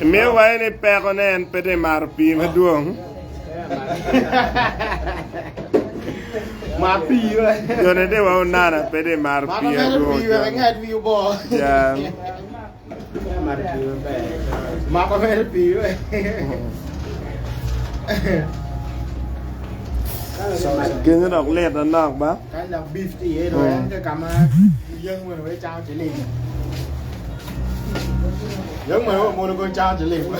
Me why ni pegonen pede marpi maduong. Marpi Yo ne de wa nana pede marpi maduong. Yeah. Kini dok let na nok ba? Cái là beef thì ấy rồi cái cảm dân mình với trao chỉ liền dân mình mua được con trao chỉ liền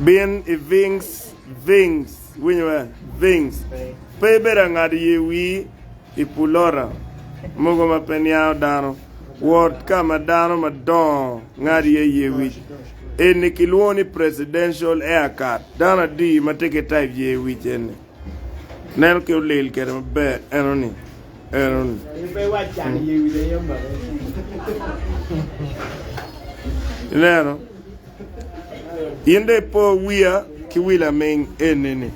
Bien Vinks Vinks pe bera ngadi yewi ipulora mogo mapeniao dano word kama dano madon ngadi yewi ene kilwoni presidential haircut dana di mateke type yewi chene nel ke lel kere be enoni pe wa chan yewi de yamba neno yende po wia kiwila meng enene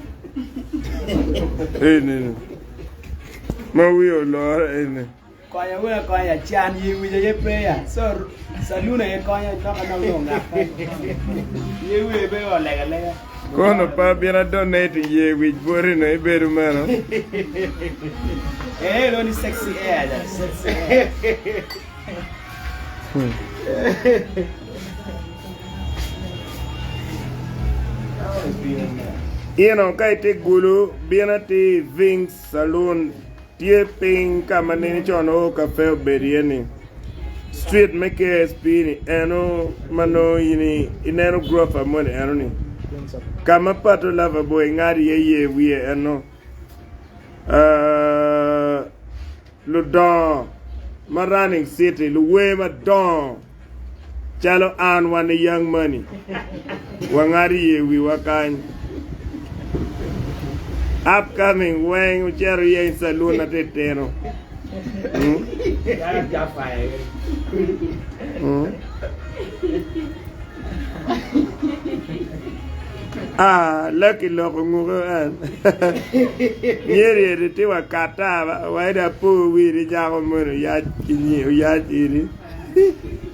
ma wio lor ene Konya wena konya chan yewi de prayer so saluna ye konya toka na longa yewi be o lega kono pa biena donate yewi bori no iberu mano lo ni sexy air that sexy kai te gulu biena te Vinks salon tie ping kama nini chono cafe berieni street make spini eno mano yini ineno grow up money eno ni kama pato lava boy ngari ye wie eno Ludon Maraning City Luwe Madon Chalo an one young money Wangari ye we wakan upcoming wang cherry in saloon at Teno. Lucky local Mugan. Near the Tiwa Kata, why the poor weedy Jamon yard in you, yard eating.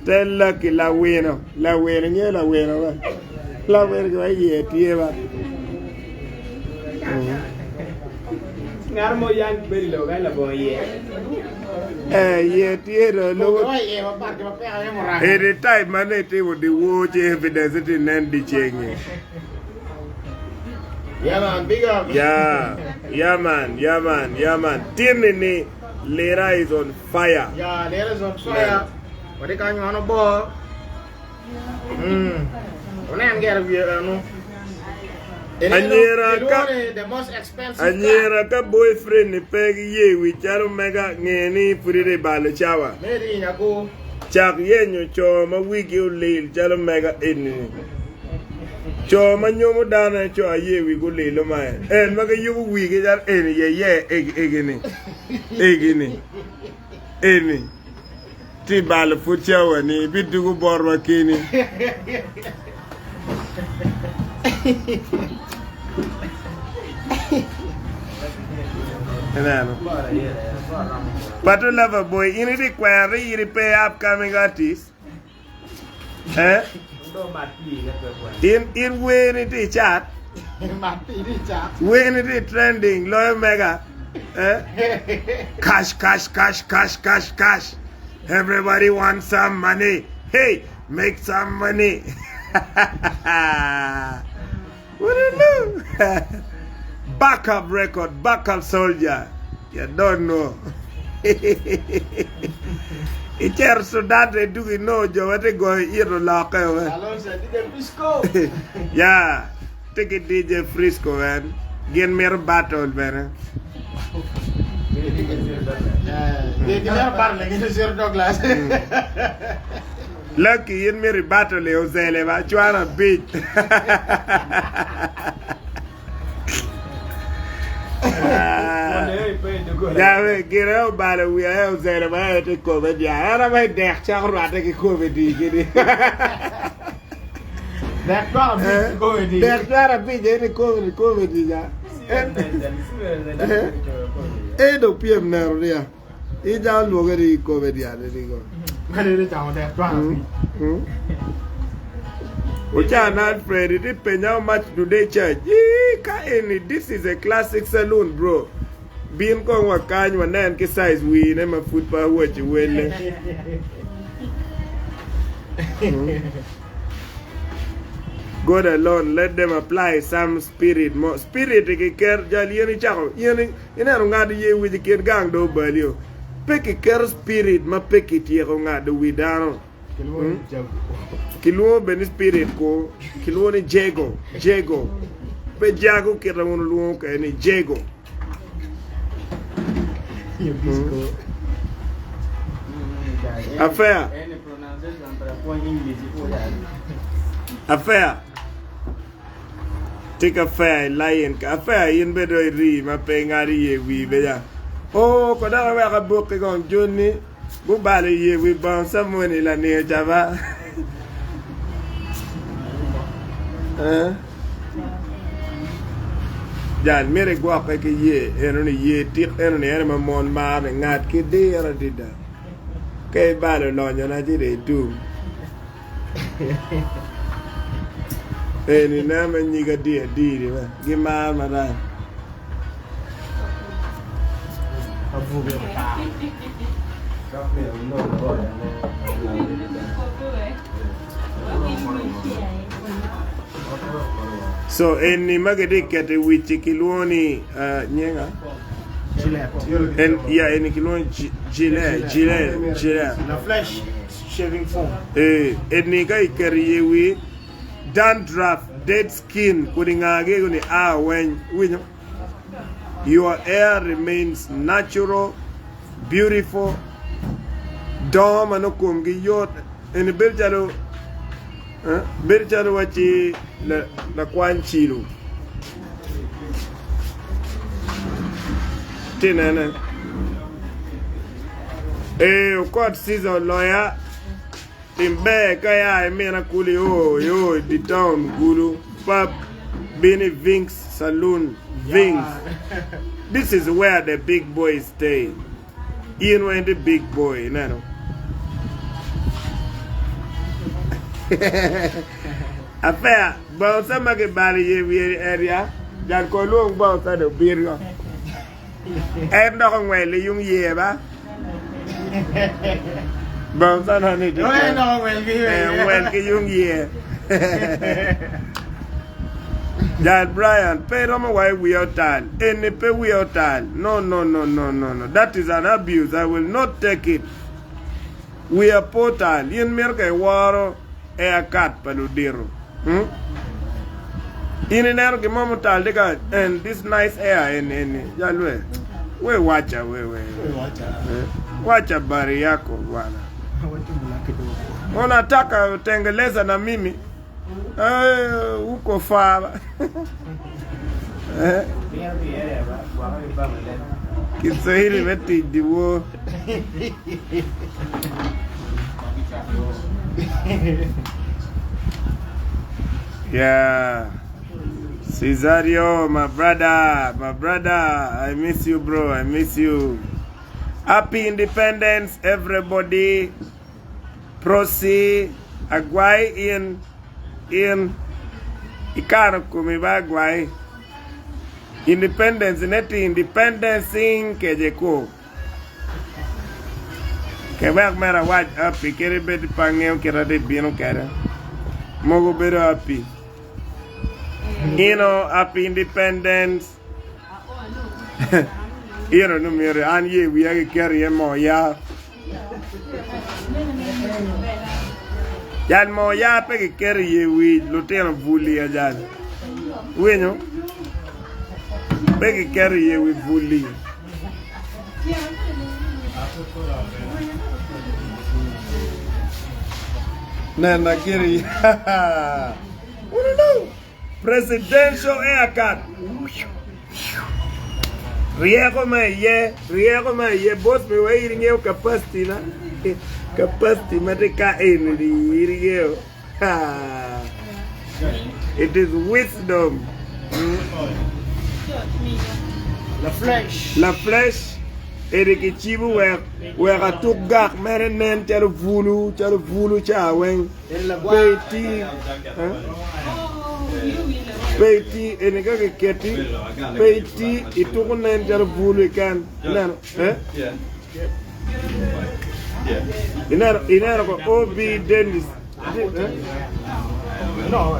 Tell Lucky La Weno, La Weno, La Weno, La Weno, Tiva. Ngarmo yang beri lo kan la boy ye tiero lo the time manete with the watch evidence in Nandi Cheng. Yeah man, big up. Yeah man. Tinini Lera is on fire. Yeah, Lera is on fire. What they can on a ball? When I get a no. The most expensive Anyera ka boyfriend ni pegi ye wi charo mega ngeni purire balo chawa. Meri nyako. Chak yenyo cho ma wigi ulil charo mega eni. Cho ma nyomo dana cho ye wi go lilo mae. En maga yugo wigi jar eni ye egini. Eni. Ti balo fu chawa ni bidugo borwa kini. But to love a boy, you need to query, you pay upcoming artists. In when it is chat, when it is trending, loyal mega. Cash. Everybody wants some money. Hey, make some money. What do you know? Backup record, backup soldier. You don't know. It's here so that they do it no job. What they go here to lock away. Yeah, take it DJ Frisco, man. Get me a battle, man. Lucky in me battle, Ozele, but you are a beat. Yeah, get out by the way. I was there about the COVID. Yeah, I don't make that. I'm not taking COVID. That got a big comedy. That got a big comedy, yeah. Do PM now, yeah. It's all look at the comedy. Which are not afraid, it depends how much do they charge. This is a classic saloon, bro. Being going to Kanye and then size we never football watch you well. God alone, let them apply some spirit. More spirit, they care. Jali chao. You know, ngadi ye with the kid gang do value. Pick a care spirit, ma pick it here ngadi with down. Kilo ben spirit ko, kilo ni jego. Be jago kira un luon ka ni jego. Affair. Affair. Take affair, lion. Affair in bedo ri ma pe ngari ye wi be ya. Oh, ko da wa ka book ko Johnny. Bu bale ye wi bon someone la ne java. Jan mere gwa ka ke ye eno ni ye tik eno ni ma mon ma ngat ke de ra dida. Ke bale lo nyana ti de tu. Ni na ma nyi ga di ma gi ma da Abu be ta so any magadi kete wichi kiloni nyenga and yeah any kiloni gilet na flesh shaving foam any guy carry we dandruff dead skin kudingage kuni when your hair remains natural, beautiful, dom anokum gi yot en berjalo wachi la kwanchilu tinana court season lawyer timbe kaya mena kuli yo the town guru pub bini Vinks saloon Vinks. This is where the big boys stay. You know, the big boy, you know. Affair, bounce a magabari area, that go long bounce at the beer. And long way, the young year, bounce on it. Well, young year. That Brian, pay them away we are time. Any pay we are time. No. That is an abuse. I will not take it. We are portal. In America, war a cat paludero. In an air, moment, and this nice air in Jalwe. We watch a watch a barriaco. On attack a tanglesa na mimi. Uko fala. Kiswahili meti diwo. Yeah. Cesario, my brother, I miss you, bro. I miss you. Happy Independence, everybody. Prosi, Agwai in Ikano Kumibagwai. Independence, neti independence in Kejeko. Kebak mera watch happy, kere beti pangeo kera de bino kera. Mogo bedo happy. You know, happy independence. You know, no mere anye we are carry mo ya. Yan mo ya pe carry we lotel bully ajan. We no. Pe carry we bully. Nana carry. No. Presidential haircut. Riego me ye, boss me waiting your capacity na. Capacity matika in the riego. It is wisdom. La flesh. La flesh. Eriki chibu wek a tuk gak mere nen chalo vulu cha weng. Peiti. Peiti enika ke keti. Peiti ituku nen chalo vulu ikan. Inaro ko obi dennis. No, no.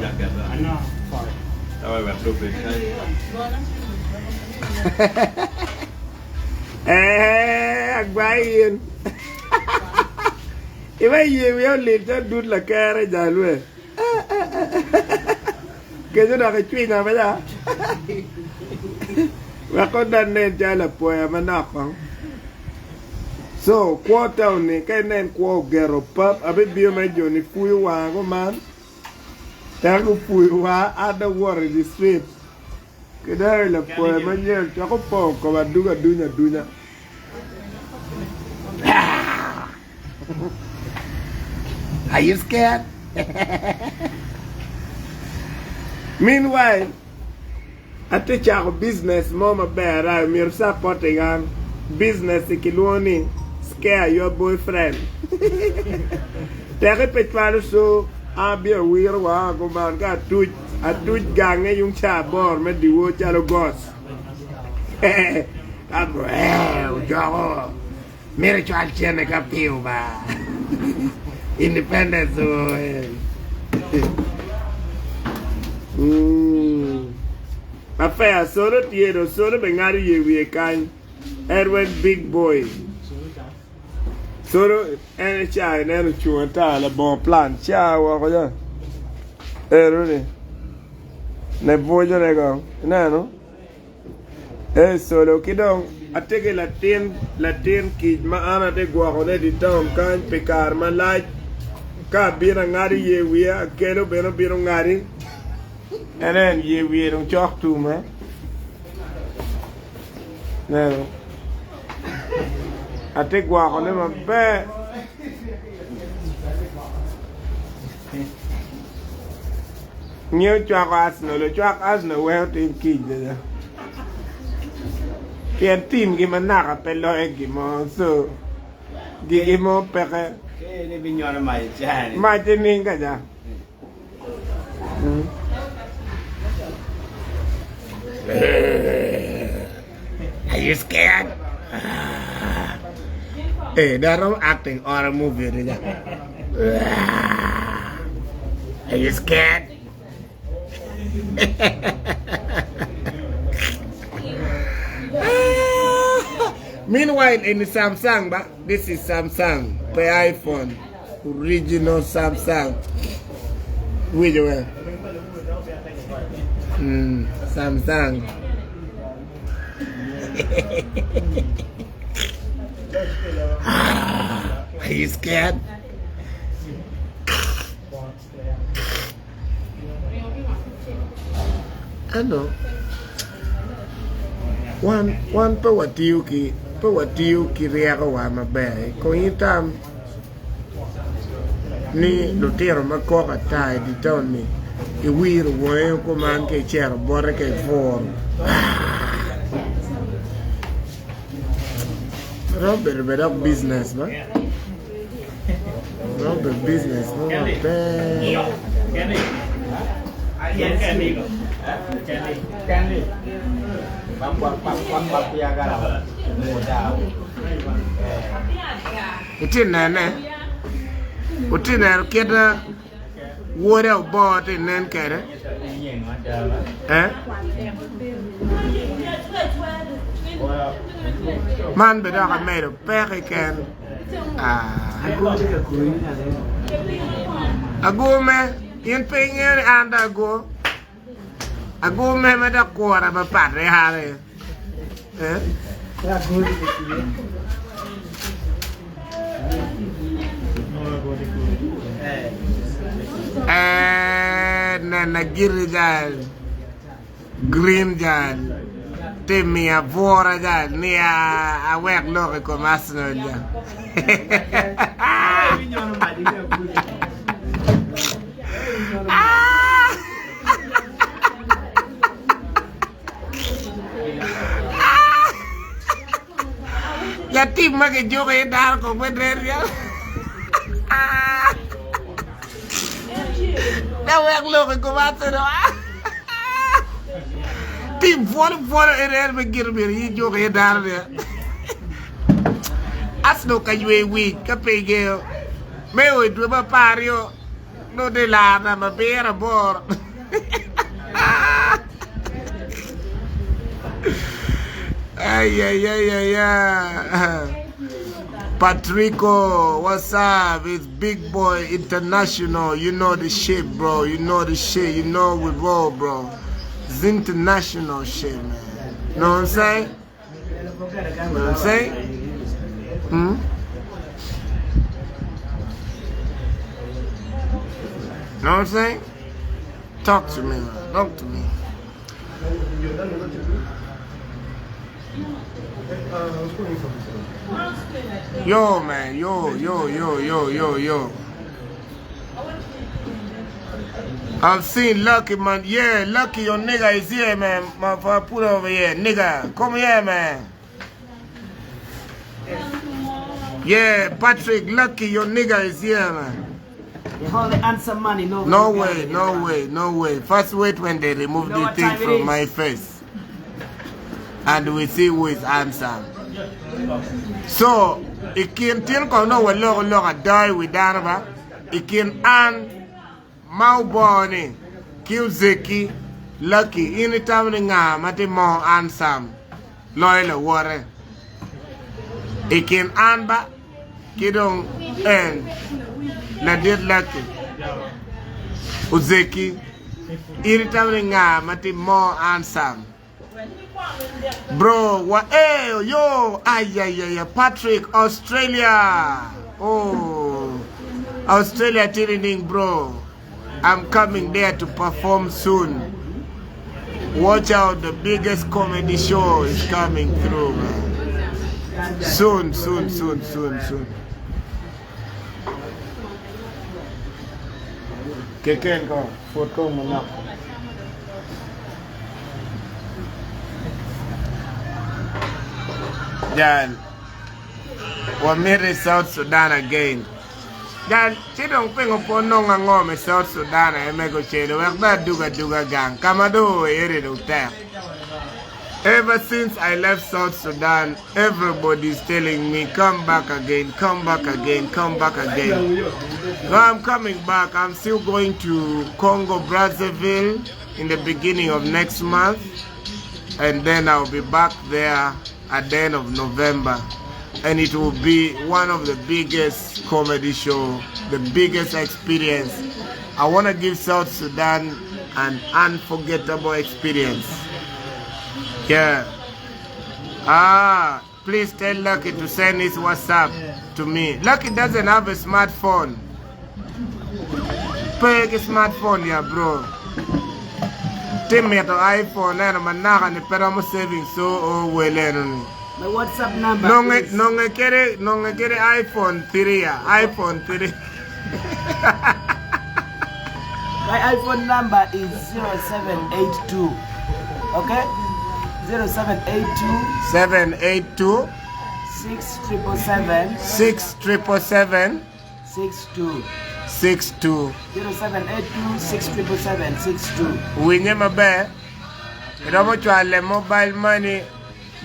Ja, jag tror Agbayin. Iba yewi yo lita dud la kare jalwe. Kejo na ke chui na bala. Wa ko dan nen jala poya manako. So, quarter ni kay nen ko gero pap abe bio me joni fuyu wa go man. Tago fuyu wa ada war di street. Kedai la poya manyer chako po ko baduga dunya. Are you scared? Meanwhile, I teach our business mama bear I mir supporting on business ikiloni scare your boyfriend. Take a palo so I be a weird wa go man got to a tuj gang yung cha bor me diwo chalo gos. Agro jago. Mere chal chene kaptiu ba. Independence Affair solo tiero solo bengari yewi kan Edwin big boy. Solo ene cha ene chuata la bon plan cha wa ko ja. Really. Ne voglio nego. No. Solo kidong atege Latin kid ma ana de guarone di tom kan pekar ma like ka bira ngari ye wia kelo beno biro ngari enen ye wia dong chok tu me no ate guarone ma be new chok as no well team kid de Pian team gimana kapelo gimo so gimo peke Ni binyona mai chan. Majening kaja. Are you scared? Hey, they're not acting or a movie. Are you scared? Meanwhile, in Samsung, this is Samsung, the iPhone, original Samsung. Which one? Samsung. Are you scared? I know. One power tiuki riaga wa mabe ko itam ni lutero makoka tai di toni I wir wo ko man ke cher bore ke for Robert better business ba Robert business no be Candy. Bang ya gara. Muda. Utina keda wore bought in nen kere man be da made a pelican agume in pengen anda go agume me da kora ba padre hare na giri jal green jal temi a vora jal ni a wek loke ko masno jal Jati mage joke e dar ko bedreria. Da wek lo ko watse do. Tim for erer be girbir yi joke e dar de. Asno ka ywe wi ka pege. Me o dwe ba pario. No de la na ma bera bor. Ay. Patrico, what's up? It's Big Boy International. You know the shit, bro. You know the shit. You know we roll, bro. It's international shit, man. Know what I'm saying? Know what I'm saying? Know what I'm saying? Talk to me, man. Talk to me. Yo, man, yo. I'm seeing Lucky, man. Yeah, Lucky, your nigga is here, man. Motherfucker, put over here. Nigga, come here, man. Yeah, Patrick, Lucky, your nigga is here, man. You hold the answer money, no way. First wait when they remove the thing from my face. And we see who is answer. So, it can think of no one die with Darba. It can earn Mauboni, Kizeki, Lucky, anytime in Matimo and Sam, Loyal Water. It can earn back, Kidong and Nadir Lucky, Uzeki, anytime in Matimo and Sam. Bro, what? Hey, yo, Patrick, Australia. Oh, Australia training, bro. I'm coming there to perform soon. Watch out, the biggest comedy show is coming through, man. Soon. Keken ko, photo mo na. Jan, what made it South Sudan again? Jan, she don't think upon no ngome South Sudan and make a shade of that duga gang. Kamado, ere do tap. Ever since I left South Sudan, everybody's telling me, come back again. No, I'm coming back. I'm still going to Congo, Brazzaville in the beginning of next month. And then I'll be back there at the end of November, and it will be one of the biggest comedy shows, the biggest experience. I want to give South Sudan an unforgettable experience. Yeah. Please tell Lucky to send his WhatsApp to me. Lucky doesn't have a smartphone. Peg a smartphone, yeah, bro. Tim me to iPhone and I'm not ni pero mo saving so well. My WhatsApp number. No get iPhone 3 iPhone 3. My iPhone number is 0782. Okay? 0782 677 62. 0782 677 62. We never bear. You know what you are mobile money.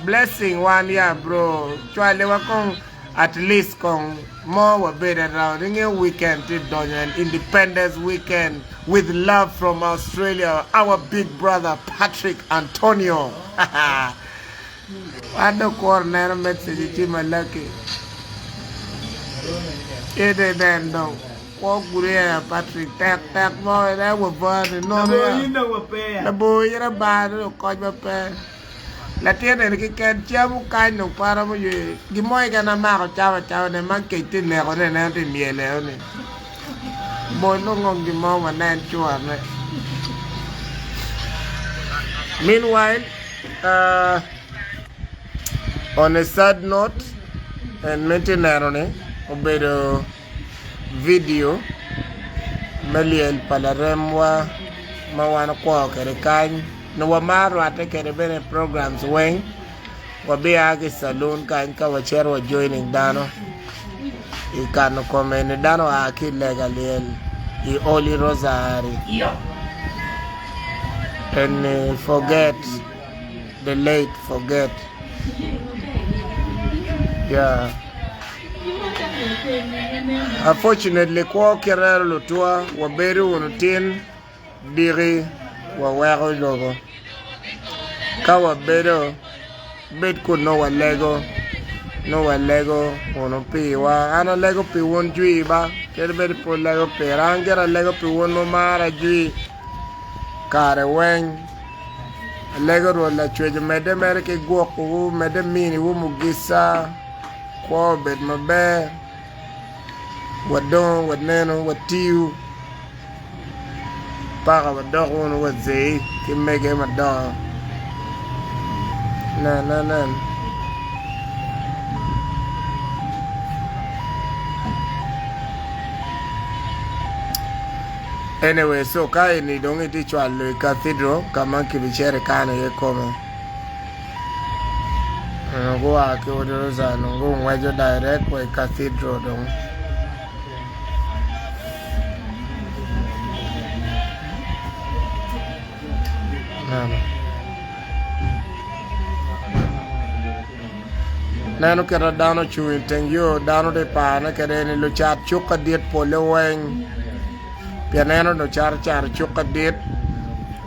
Blessing one year, bro. Chuale wakong at least kong more better around. In a weekend, an Independence weekend with love from Australia. Our big brother Patrick Antonio. I don't corner message to my Lucky. It then don't. Walk with Patrick, tap boy, that was fun. No, you know a pair. The boy, you're a bad little coin of pair. Latina, the can jam kind of paramu. Give more than a mark of chow and a monkey tin there on an empty meal. Boy, no long the moment and sure. Meanwhile, on a sad note, and mention obey the video Meliel Palaremwa Mawana Kwa Kerekan no Wamaru ate kere bene programs weng wabia ki saloon kan ka wachero joining dano ikano comment dano aki legal I Oli Rosary and forget the late forget yeah unfortunately kwa kirero lutua waberi unutin diri wawero logo ka wabero bet ko no walego uno piwa ana lego pi won jui ba kerber po lego perangera lego pi won no mara jui kare wen lego ro la chweje mede mere ke gwoku mede mini wo mugisa ko bet mabe wadon wadneno watiu para wadon no wadze ke mege madon na anyway, so kai ni dongi ti chwal cathedral kama kibichere kana ye kome. Ngo ake odoroza ngo ngwejo direct kwa cathedral dong. Nano kera dano chuin tengyo dano de pa na kere ni lo chat chuka diet pole weng. Pianeno no char chuka dit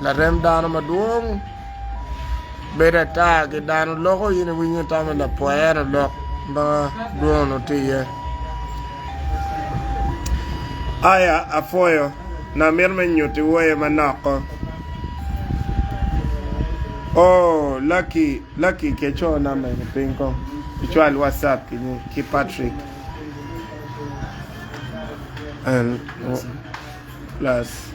la rem dano maduong beda ta ke dano loko yini winyo tame la poero lok ba duono tiye aya afoyo na mirme nyuti woye manako oh lucky kecho na me pinko ichwal whatsapp ki Patrick and plus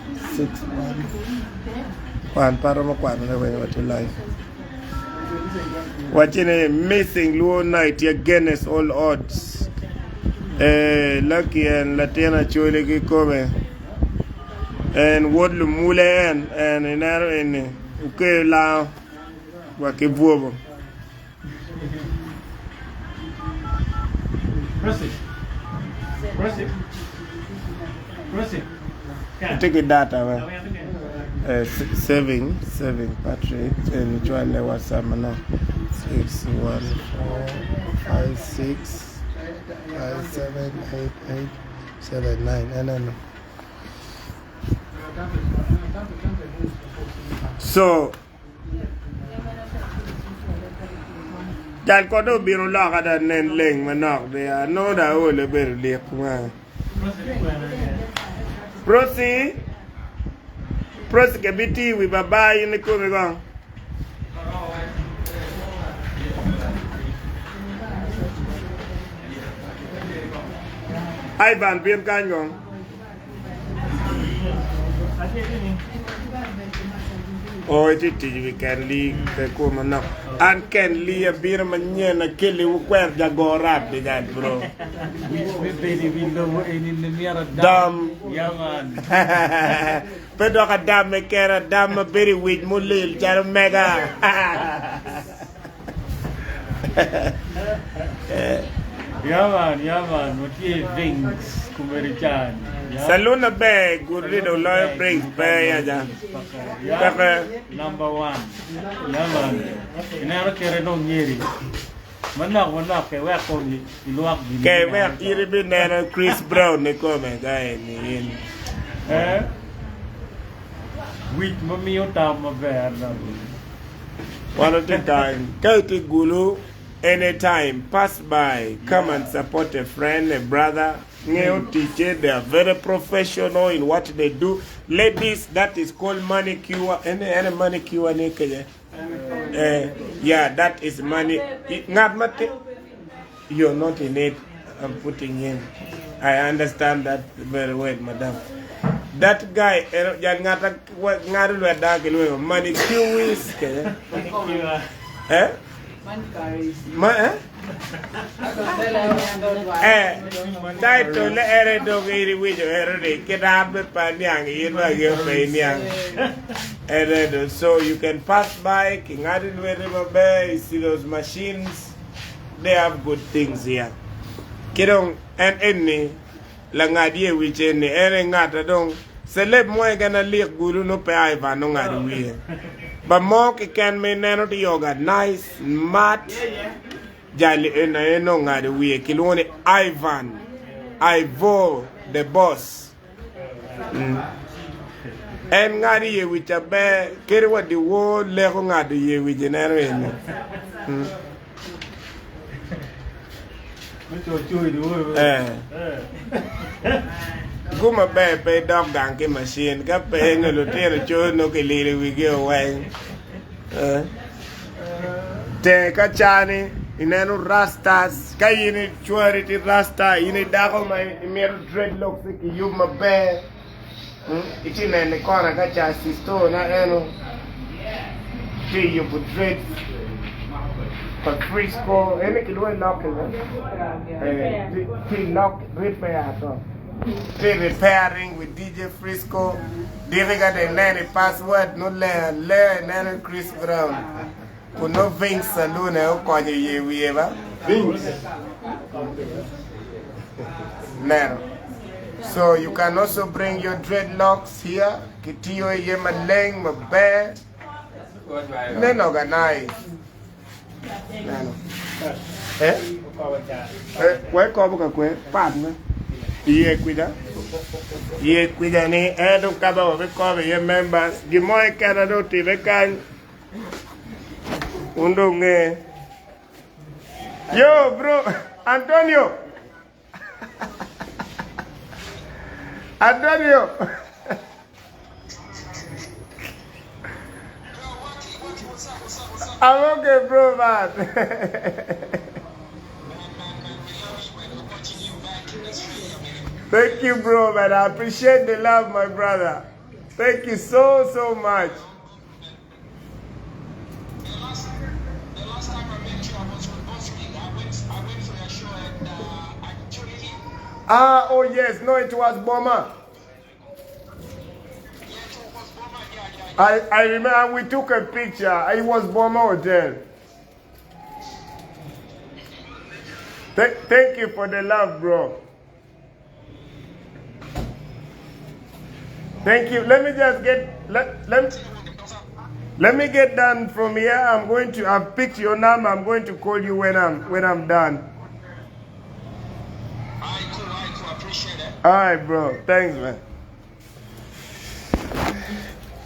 1 para makwano na wenye watu live watching a missing low night against all odds lucky and Latina chole ki kome and what lumule and inaro in uke la wakivuobo Proceed. Take a data, saving Patrick, and join the WhatsApp now. 61456578879, and then. So, that got to be on lock at then ling manok. They are no that will be late. Prosi ke biti wi baba yini ko me gong ai ban bien kan gong oh it we can li ke ko manok an ken li a bir manye na kele wu kwer jagorap de gad bro dam yaman pedo ka dam me kera dam beri wit mulil jar mega yaman muti Vinks kumerichan saluna be gurido loy brings be ya ja pepe number 1 yaman inaro kere no nyeri manok ke wa ko ni luak di ke wa iri bi nena Chris Brown ne ko me guy ni wit mami uta maberna one at a time kaiti gulu anytime pass by come and support a friend a brother new teacher. They are very professional in what they do. Ladies, that is called manicure. Any manicure yeah, that is money. You're not in it. I'm putting in. I understand that very well, madam. That guy, manicure. Title le ere dog iri wijo ere de kerabe panyang irwa gepe nyang. Ere so you can pass by King Adil River Bay, you see those machines. They have good things here. Kidong and any langadie which any ere ngata dong celeb mo gana liek guru no pe aiva no ngadi wie. But more can mean nano to yoga nice mat. Jali eno ngadi wie kilone Ivan Ivo the boss. En ngadi ye which a bear kere what the world lego ngadi ye which nano eno. Guma bear pay dog donkey machine ka pay no lutero cho no ke lili we go away. Te kachani ineno rastas kayini chuarity rasta ini dago my mere dreadlocks ki yuma bear. Ichina in the corner kacha sisto na eno. Ti you put dread for Frisco any kilo lock ti lock repair so. Ti repairing with DJ Frisco. They got the nanny password no le nanny Chris Brown. No Vinks saloon e call you we ever. Vinks. Now. So you can also bring your dreadlocks here. Kitiyo ye maleng mabe. Then organize. Nano. Where come kwe partner. Ye kwida. Ye kwida ni edo kaba we cover your members. Gimoy Canada TV kan. Undonge. Yo bro, Antonio. Antonio. I'm okay, bro, man. Thank you, bro, man. I appreciate the love, my brother. Thank you so much. The last time I met you, I was with Boston. I went for your show and Acoli. Oh yes, no, it was Boma. I remember we took a picture. It was Boma Hotel. Thank you for the love, bro. Thank you. Let me just let me get done from here. I've picked your number. I'm going to call you when I'm done. Cool. Appreciate it. All right, bro. Thanks, man.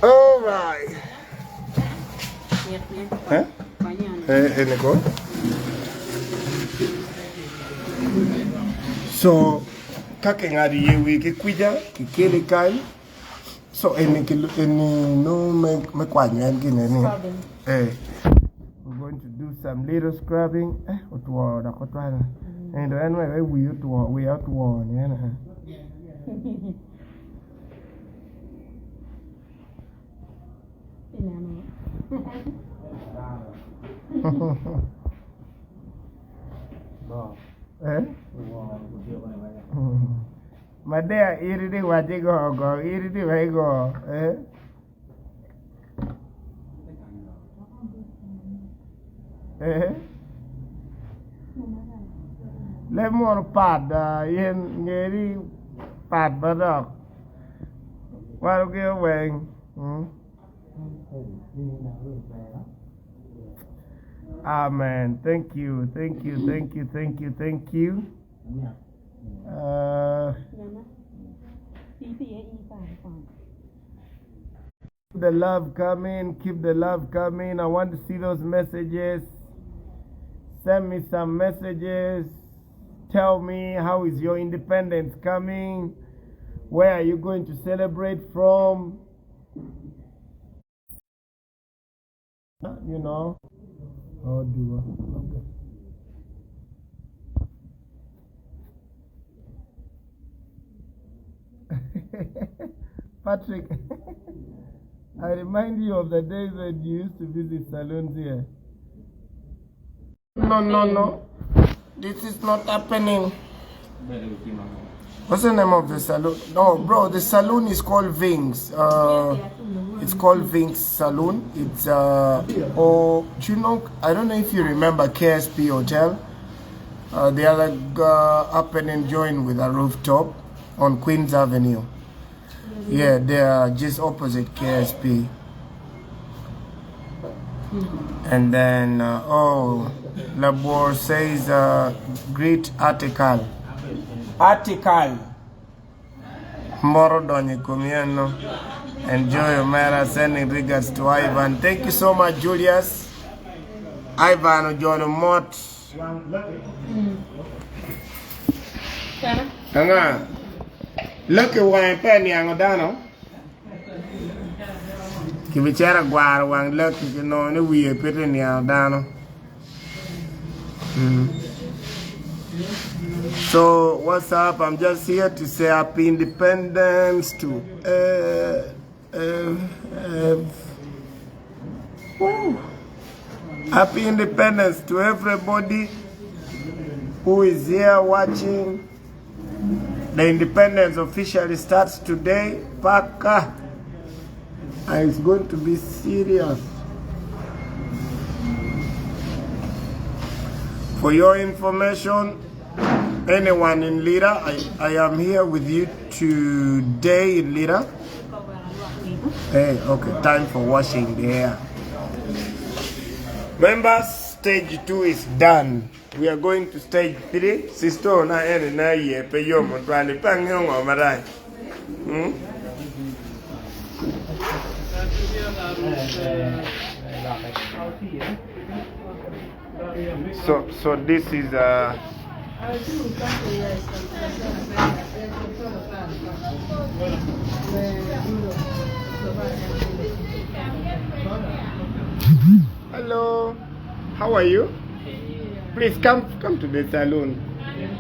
All right. Huh? Nicole? So, kake ngari ye wiki kwija, kikiri kai. So, no me kwanya ngine ni. We're going to do some little scrubbing. Otwa da kotwana. And anyway, we out one, yeah. Madea iridi wajigo go iridi waigo lemon pad yen ngeri pad badok waru ge weng Amen. Thank you. The love coming. Keep the love coming. I want to see those messages. Send me some messages. Tell me, how is your independence coming? Where are you going to celebrate from? You know. Oh, do okay. Patrick, I remind you of the days when you used to visit salons here. No. This is not happening. What's the name of the salon? No, bro, the salon is called Vinks. It's called Vinks Salon. It's do you know? I don't know if you remember KSP Hotel. They are like up and enjoying with a rooftop on Queens Avenue. Yeah, they are just opposite KSP. And then Labor says great article. Moro donye comiendo. Enjoy Omera, sending regards to Ivan. Thank you so much, Julius. Ivan John Mott. Hanga. Look at wine penny angodano. Kibichara gwar wang look you know ni we put in angodano. So what's up? I'm just here to say happy independence to happy independence to everybody who is here watching. The independence officially starts today. Paka. And it's going to be serious. For your information, anyone in Lira, I am here with you today in Lira. Hey, okay, time for washing the hair. Members, stage 2 is done. We are going to stage 3. Sister, na ene na ye pe yo mo twani pangyo marai. So this is hello, how are you? Please come to the salon.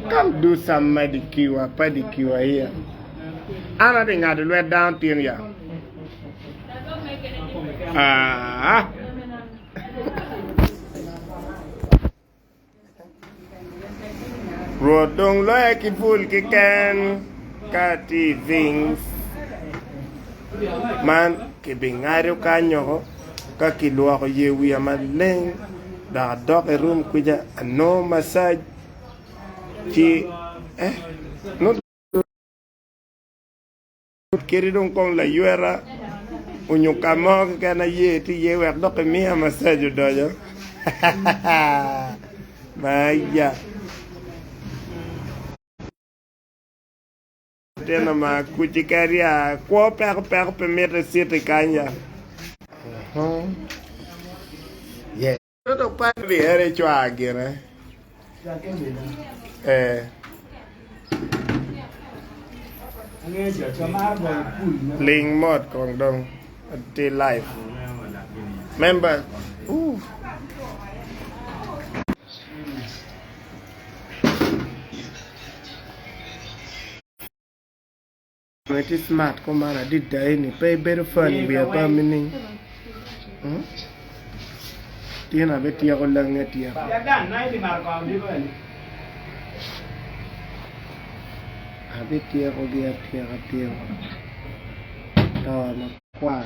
Come do some manicure, pedicure here. I think I'll let down to you. Rodong loe ki full ki can kati Vinks man ki bingario kanyo ka kilwa ko yewi amaleng da dog a room kuja no massage ki no querido con la yuera unyo kamo kana ye ti ye wa dog mi massage do yo Maya tena ma kuchikaria kwa per permettre siete kanya. Yeah. Toto pa vi here chwa agere. Ling mod kong dong the life. Member. Ooh. It is smart, come on, I did that any pay better fun we are permanent. Tiena betia ko lang netia. Ya dan nai di markom di ben. Abetia ko dia tia. Na kwa.